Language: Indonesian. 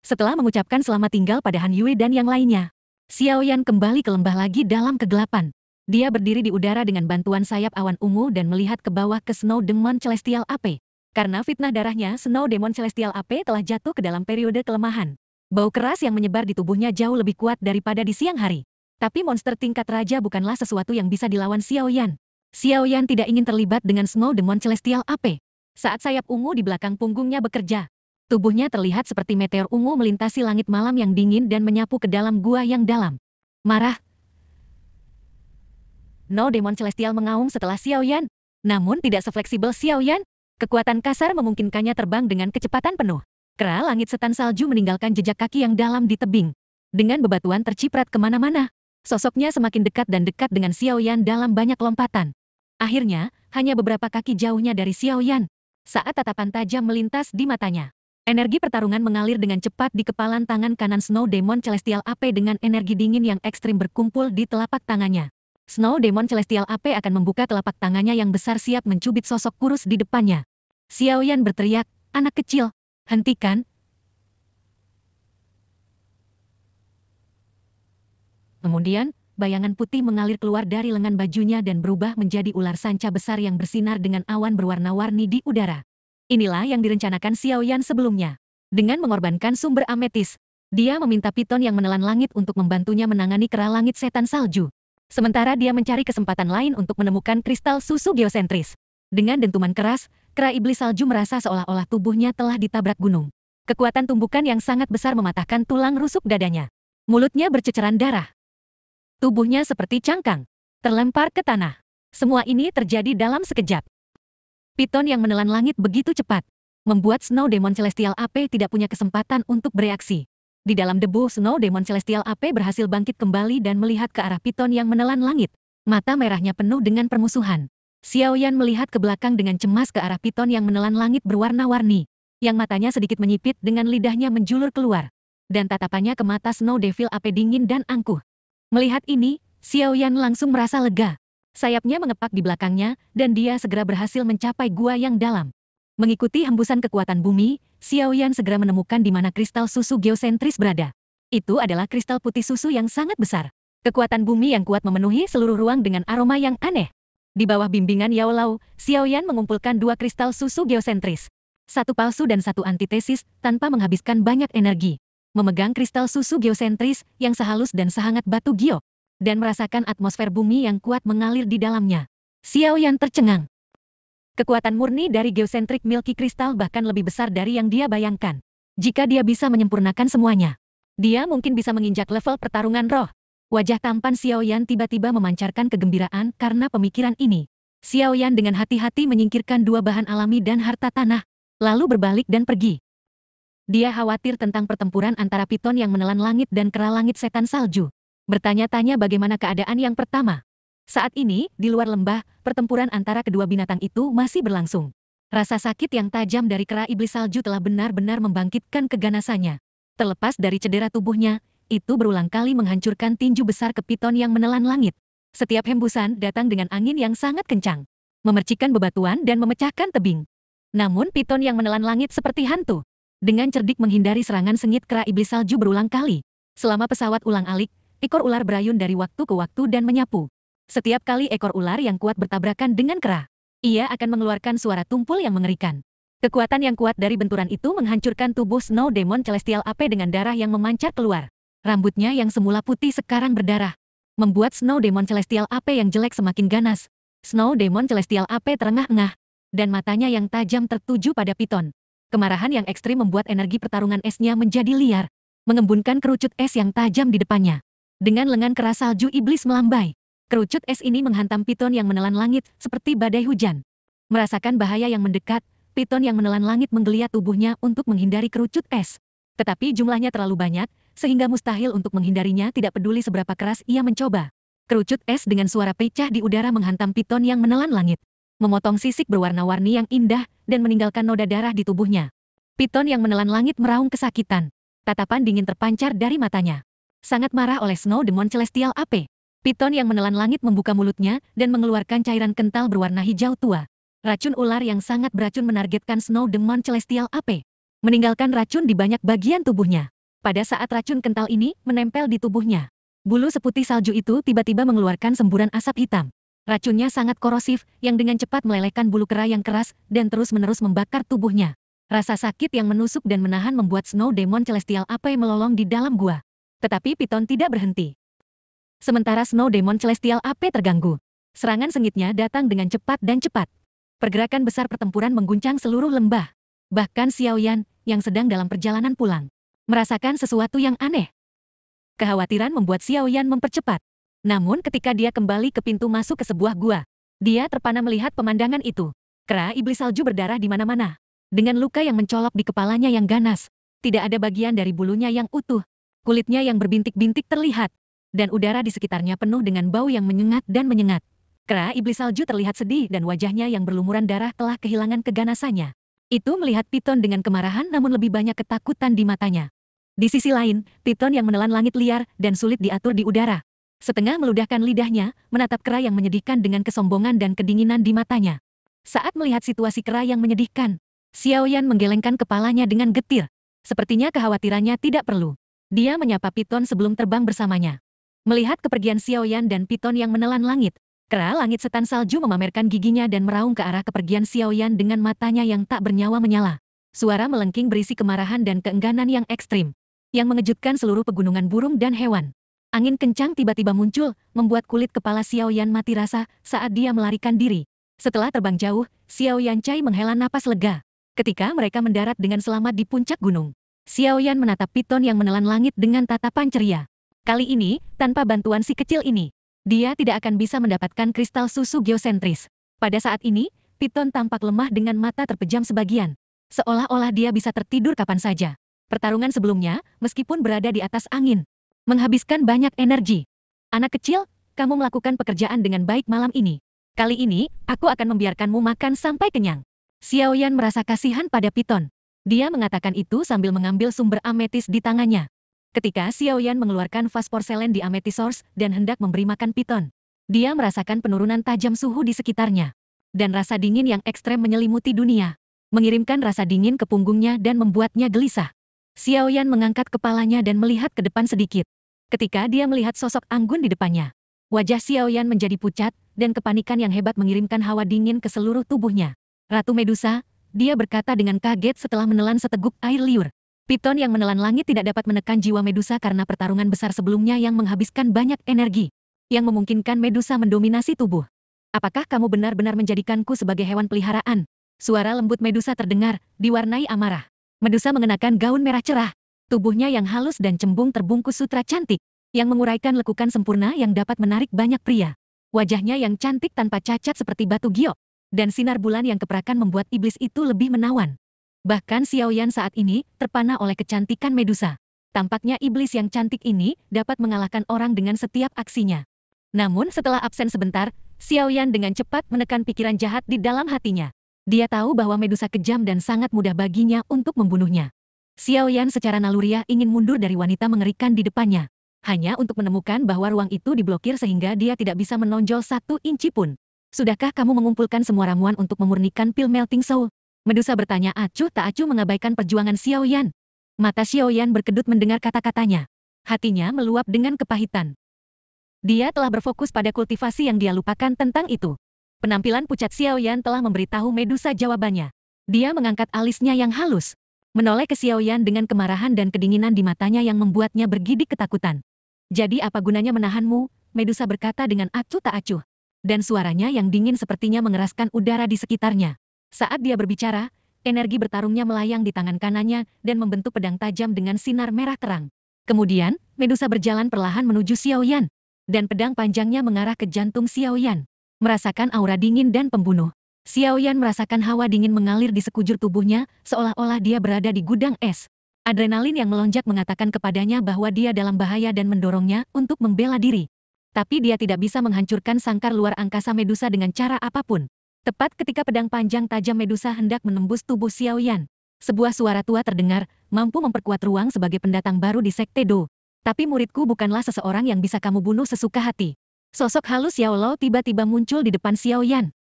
Setelah mengucapkan selamat tinggal pada Han Yue dan yang lainnya, Xiaoyan kembali ke lembah lagi dalam kegelapan. Dia berdiri di udara dengan bantuan sayap awan ungu dan melihat ke bawah ke Snow Demon Celestial AP. Karena fitnah darahnya, Snow Demon Celestial AP telah jatuh ke dalam periode kelemahan. Bau keras yang menyebar di tubuhnya jauh lebih kuat daripada di siang hari. Tapi monster tingkat raja bukanlah sesuatu yang bisa dilawan Xiaoyan. Xiaoyan tidak ingin terlibat dengan Snow Demon Celestial AP. Saat sayap ungu di belakang punggungnya bekerja, tubuhnya terlihat seperti meteor ungu melintasi langit malam yang dingin dan menyapu ke dalam gua yang dalam. Marah. No Demon Celestial mengaum setelah Xiaoyan. Namun tidak sefleksibel Xiaoyan. Kekuatan kasar memungkinkannya terbang dengan kecepatan penuh. Kera langit setan salju meninggalkan jejak kaki yang dalam di tebing. Dengan bebatuan terciprat kemana-mana. Sosoknya semakin dekat dan dekat dengan Xiaoyan dalam banyak lompatan. Akhirnya, hanya beberapa kaki jauhnya dari Xiaoyan. Saat tatapan tajam melintas di matanya, energi pertarungan mengalir dengan cepat di kepalan tangan kanan Snow Demon Celestial AP dengan energi dingin yang ekstrim berkumpul di telapak tangannya. Snow Demon Celestial AP akan membuka telapak tangannya yang besar siap mencubit sosok kurus di depannya. Xiaoyan berteriak, "Anak kecil, hentikan!" Kemudian, bayangan putih mengalir keluar dari lengan bajunya dan berubah menjadi ular sanca besar yang bersinar dengan awan berwarna-warni di udara. Inilah yang direncanakan Xiaoyan sebelumnya. Dengan mengorbankan sumber ametis, dia meminta piton yang menelan langit untuk membantunya menangani kera langit setan salju. Sementara dia mencari kesempatan lain untuk menemukan kristal susu geosentris. Dengan dentuman keras, kera iblis salju merasa seolah-olah tubuhnya telah ditabrak gunung. Kekuatan tumbukan yang sangat besar mematahkan tulang rusuk dadanya. Mulutnya berceceran darah. Tubuhnya seperti cangkang, terlempar ke tanah. Semua ini terjadi dalam sekejap. Piton yang menelan langit begitu cepat, membuat Snow Demon Celestial AP tidak punya kesempatan untuk bereaksi. Di dalam debu, Snow Demon Celestial AP berhasil bangkit kembali dan melihat ke arah piton yang menelan langit. Mata merahnya penuh dengan permusuhan. Xiaoyan melihat ke belakang dengan cemas ke arah piton yang menelan langit berwarna-warni, yang matanya sedikit menyipit dengan lidahnya menjulur keluar. Dan tatapannya ke mata Snow Devil AP dingin dan angkuh. Melihat ini, Xiaoyan langsung merasa lega. Sayapnya mengepak di belakangnya, dan dia segera berhasil mencapai gua yang dalam. Mengikuti hembusan kekuatan bumi, Xiaoyan segera menemukan di mana kristal susu geosentris berada. Itu adalah kristal putih susu yang sangat besar. Kekuatan bumi yang kuat memenuhi seluruh ruang dengan aroma yang aneh. Di bawah bimbingan Yao Lao, Xiaoyan mengumpulkan dua kristal susu geosentris. Satu palsu dan satu antitesis, tanpa menghabiskan banyak energi. Memegang kristal susu geosentris yang sehalus dan sehangat batu giok, dan merasakan atmosfer bumi yang kuat mengalir di dalamnya. Xiaoyan tercengang. Kekuatan murni dari geosentrik Milky Crystal bahkan lebih besar dari yang dia bayangkan. Jika dia bisa menyempurnakan semuanya, dia mungkin bisa menginjak level pertarungan roh. Wajah tampan Xiaoyan tiba-tiba memancarkan kegembiraan karena pemikiran ini. Xiaoyan dengan hati-hati menyingkirkan dua bahan alami dan harta tanah, lalu berbalik dan pergi. Dia khawatir tentang pertempuran antara piton yang menelan langit dan kera langit setan salju. Bertanya-tanya bagaimana keadaan yang pertama. Saat ini, di luar lembah, pertempuran antara kedua binatang itu masih berlangsung. Rasa sakit yang tajam dari kera iblis salju telah benar-benar membangkitkan keganasannya. Terlepas dari cedera tubuhnya, itu berulang kali menghancurkan tinju besar ke piton yang menelan langit. Setiap hembusan datang dengan angin yang sangat kencang, memercikkan bebatuan dan memecahkan tebing. Namun piton yang menelan langit seperti hantu. Dengan cerdik menghindari serangan sengit kera iblis salju berulang kali. Selama pesawat ulang-alik, ekor ular berayun dari waktu ke waktu dan menyapu. Setiap kali ekor ular yang kuat bertabrakan dengan kera, ia akan mengeluarkan suara tumpul yang mengerikan. Kekuatan yang kuat dari benturan itu menghancurkan tubuh Snow Demon Celestial AP dengan darah yang memancar keluar. Rambutnya yang semula putih sekarang berdarah, membuat Snow Demon Celestial AP yang jelek semakin ganas. Snow Demon Celestial AP terengah-engah, dan matanya yang tajam tertuju pada piton. Kemarahan yang ekstrim membuat energi pertarungan esnya menjadi liar, mengembunkan kerucut es yang tajam di depannya. Dengan lengan keras salju iblis melambai, kerucut es ini menghantam piton yang menelan langit seperti badai hujan. Merasakan bahaya yang mendekat, piton yang menelan langit menggeliat tubuhnya untuk menghindari kerucut es. Tetapi jumlahnya terlalu banyak, sehingga mustahil untuk menghindarinya tidak peduli seberapa keras ia mencoba. Kerucut es dengan suara pecah di udara menghantam piton yang menelan langit, memotong sisik berwarna-warni yang indah, dan meninggalkan noda darah di tubuhnya. Piton yang menelan langit meraung kesakitan. Tatapan dingin terpancar dari matanya. Sangat marah oleh Snow Demon Celestial AP. Piton yang menelan langit membuka mulutnya, dan mengeluarkan cairan kental berwarna hijau tua. Racun ular yang sangat beracun menargetkan Snow Demon Celestial AP. Meninggalkan racun di banyak bagian tubuhnya. Pada saat racun kental ini menempel di tubuhnya, bulu seputih salju itu tiba-tiba mengeluarkan semburan asap hitam. Racunnya sangat korosif, yang dengan cepat melelehkan bulu kera yang keras dan terus-menerus membakar tubuhnya. Rasa sakit yang menusuk dan menahan membuat Snow Demon Celestial Ape melolong di dalam gua. Tetapi Piton tidak berhenti. Sementara Snow Demon Celestial Ape terganggu, serangan sengitnya datang dengan cepat dan cepat. Pergerakan besar pertempuran mengguncang seluruh lembah. Bahkan Xiaoyan, yang sedang dalam perjalanan pulang, merasakan sesuatu yang aneh. Kekhawatiran membuat Xiaoyan mempercepat. Namun ketika dia kembali ke pintu masuk ke sebuah gua, dia terpana melihat pemandangan itu. Kera iblis salju berdarah di mana-mana. Dengan luka yang mencolok di kepalanya yang ganas. Tidak ada bagian dari bulunya yang utuh. Kulitnya yang berbintik-bintik terlihat. Dan udara di sekitarnya penuh dengan bau yang menyengat dan menyengat. Kera iblis salju terlihat sedih dan wajahnya yang berlumuran darah telah kehilangan keganasannya. Itu melihat Piton dengan kemarahan namun lebih banyak ketakutan di matanya. Di sisi lain, Piton yang menelan langit liar dan sulit diatur di udara. Setengah meludahkan lidahnya, menatap kera yang menyedihkan dengan kesombongan dan kedinginan di matanya. Saat melihat situasi kera yang menyedihkan, Xiaoyan menggelengkan kepalanya dengan getir. Sepertinya kekhawatirannya tidak perlu. Dia menyapa Piton sebelum terbang bersamanya. Melihat kepergian Xiaoyan dan Piton yang menelan langit, kera langit setan salju memamerkan giginya dan meraung ke arah kepergian Xiaoyan dengan matanya yang tak bernyawa menyala. Suara melengking berisi kemarahan dan keengganan yang ekstrim, yang mengejutkan seluruh pegunungan burung dan hewan. Angin kencang tiba-tiba muncul, membuat kulit kepala Xiaoyan mati rasa saat dia melarikan diri. Setelah terbang jauh, Xiaoyan Cai menghela napas lega. Ketika mereka mendarat dengan selamat di puncak gunung, Xiaoyan menatap Piton yang menelan langit dengan tatapan ceria. Kali ini, tanpa bantuan si kecil ini, dia tidak akan bisa mendapatkan kristal susu geosentris. Pada saat ini, Piton tampak lemah dengan mata terpejam sebagian. Seolah-olah dia bisa tertidur kapan saja. Pertarungan sebelumnya, meskipun berada di atas angin, menghabiskan banyak energi. Anak kecil, kamu melakukan pekerjaan dengan baik malam ini. Kali ini, aku akan membiarkanmu makan sampai kenyang. Xiaoyan merasa kasihan pada Piton. Dia mengatakan itu sambil mengambil sumber ametis di tangannya. Ketika Xiaoyan mengeluarkan vas porselen di Amethysource dan hendak memberi makan Piton, dia merasakan penurunan tajam suhu di sekitarnya. Dan rasa dingin yang ekstrem menyelimuti dunia, mengirimkan rasa dingin ke punggungnya dan membuatnya gelisah. Xiaoyan mengangkat kepalanya dan melihat ke depan sedikit. Ketika dia melihat sosok Anggun di depannya, wajah Xiaoyan menjadi pucat, dan kepanikan yang hebat mengirimkan hawa dingin ke seluruh tubuhnya. Ratu Medusa, dia berkata dengan kaget setelah menelan seteguk air liur. Piton yang menelan langit tidak dapat menekan jiwa Medusa karena pertarungan besar sebelumnya yang menghabiskan banyak energi, yang memungkinkan Medusa mendominasi tubuh. Apakah kamu benar-benar menjadikanku sebagai hewan peliharaan? Suara lembut Medusa terdengar, diwarnai amarah. Medusa mengenakan gaun merah cerah. Tubuhnya yang halus dan cembung terbungkus sutra cantik, yang menguraikan lekukan sempurna yang dapat menarik banyak pria. Wajahnya yang cantik tanpa cacat seperti batu giok, dan sinar bulan yang keperakan membuat iblis itu lebih menawan. Bahkan Xiaoyan saat ini terpana oleh kecantikan Medusa. Tampaknya iblis yang cantik ini dapat mengalahkan orang dengan setiap aksinya. Namun setelah absen sebentar, Xiaoyan dengan cepat menekan pikiran jahat di dalam hatinya. Dia tahu bahwa Medusa kejam dan sangat mudah baginya untuk membunuhnya. Xiaoyan secara naluriah ingin mundur dari wanita mengerikan di depannya, hanya untuk menemukan bahwa ruang itu diblokir sehingga dia tidak bisa menonjol 1 inci pun. Sudahkah kamu mengumpulkan semua ramuan untuk memurnikan pil melting soul? Medusa bertanya acuh tak acuh mengabaikan perjuangan Xiaoyan. Mata Xiaoyan berkedut mendengar kata-katanya. Hatinya meluap dengan kepahitan. Dia telah berfokus pada kultivasi yang dia lupakan tentang itu. Penampilan pucat Xiaoyan telah memberitahu Medusa jawabannya. Dia mengangkat alisnya yang halus, menoleh ke Xiaoyan dengan kemarahan dan kedinginan di matanya yang membuatnya bergidik ketakutan. Jadi apa gunanya menahanmu? Medusa berkata dengan acuh tak acuh. Dan suaranya yang dingin sepertinya mengeraskan udara di sekitarnya. Saat dia berbicara, energi bertarungnya melayang di tangan kanannya dan membentuk pedang tajam dengan sinar merah terang. Kemudian, Medusa berjalan perlahan menuju Xiaoyan, dan pedang panjangnya mengarah ke jantung Xiaoyan. Merasakan aura dingin dan pembunuh, Xiaoyan merasakan hawa dingin mengalir di sekujur tubuhnya, seolah-olah dia berada di gudang es. Adrenalin yang melonjak mengatakan kepadanya bahwa dia dalam bahaya dan mendorongnya untuk membela diri. Tapi dia tidak bisa menghancurkan sangkar luar angkasa Medusa dengan cara apapun. Tepat ketika pedang panjang tajam Medusa hendak menembus tubuh Xiaoyan, sebuah suara tua terdengar, mampu memperkuat ruang sebagai pendatang baru di Sekte Do. Tapi muridku bukanlah seseorang yang bisa kamu bunuh sesuka hati. Sosok halus Xiao Lo tiba-tiba muncul di depan Xiaoyan.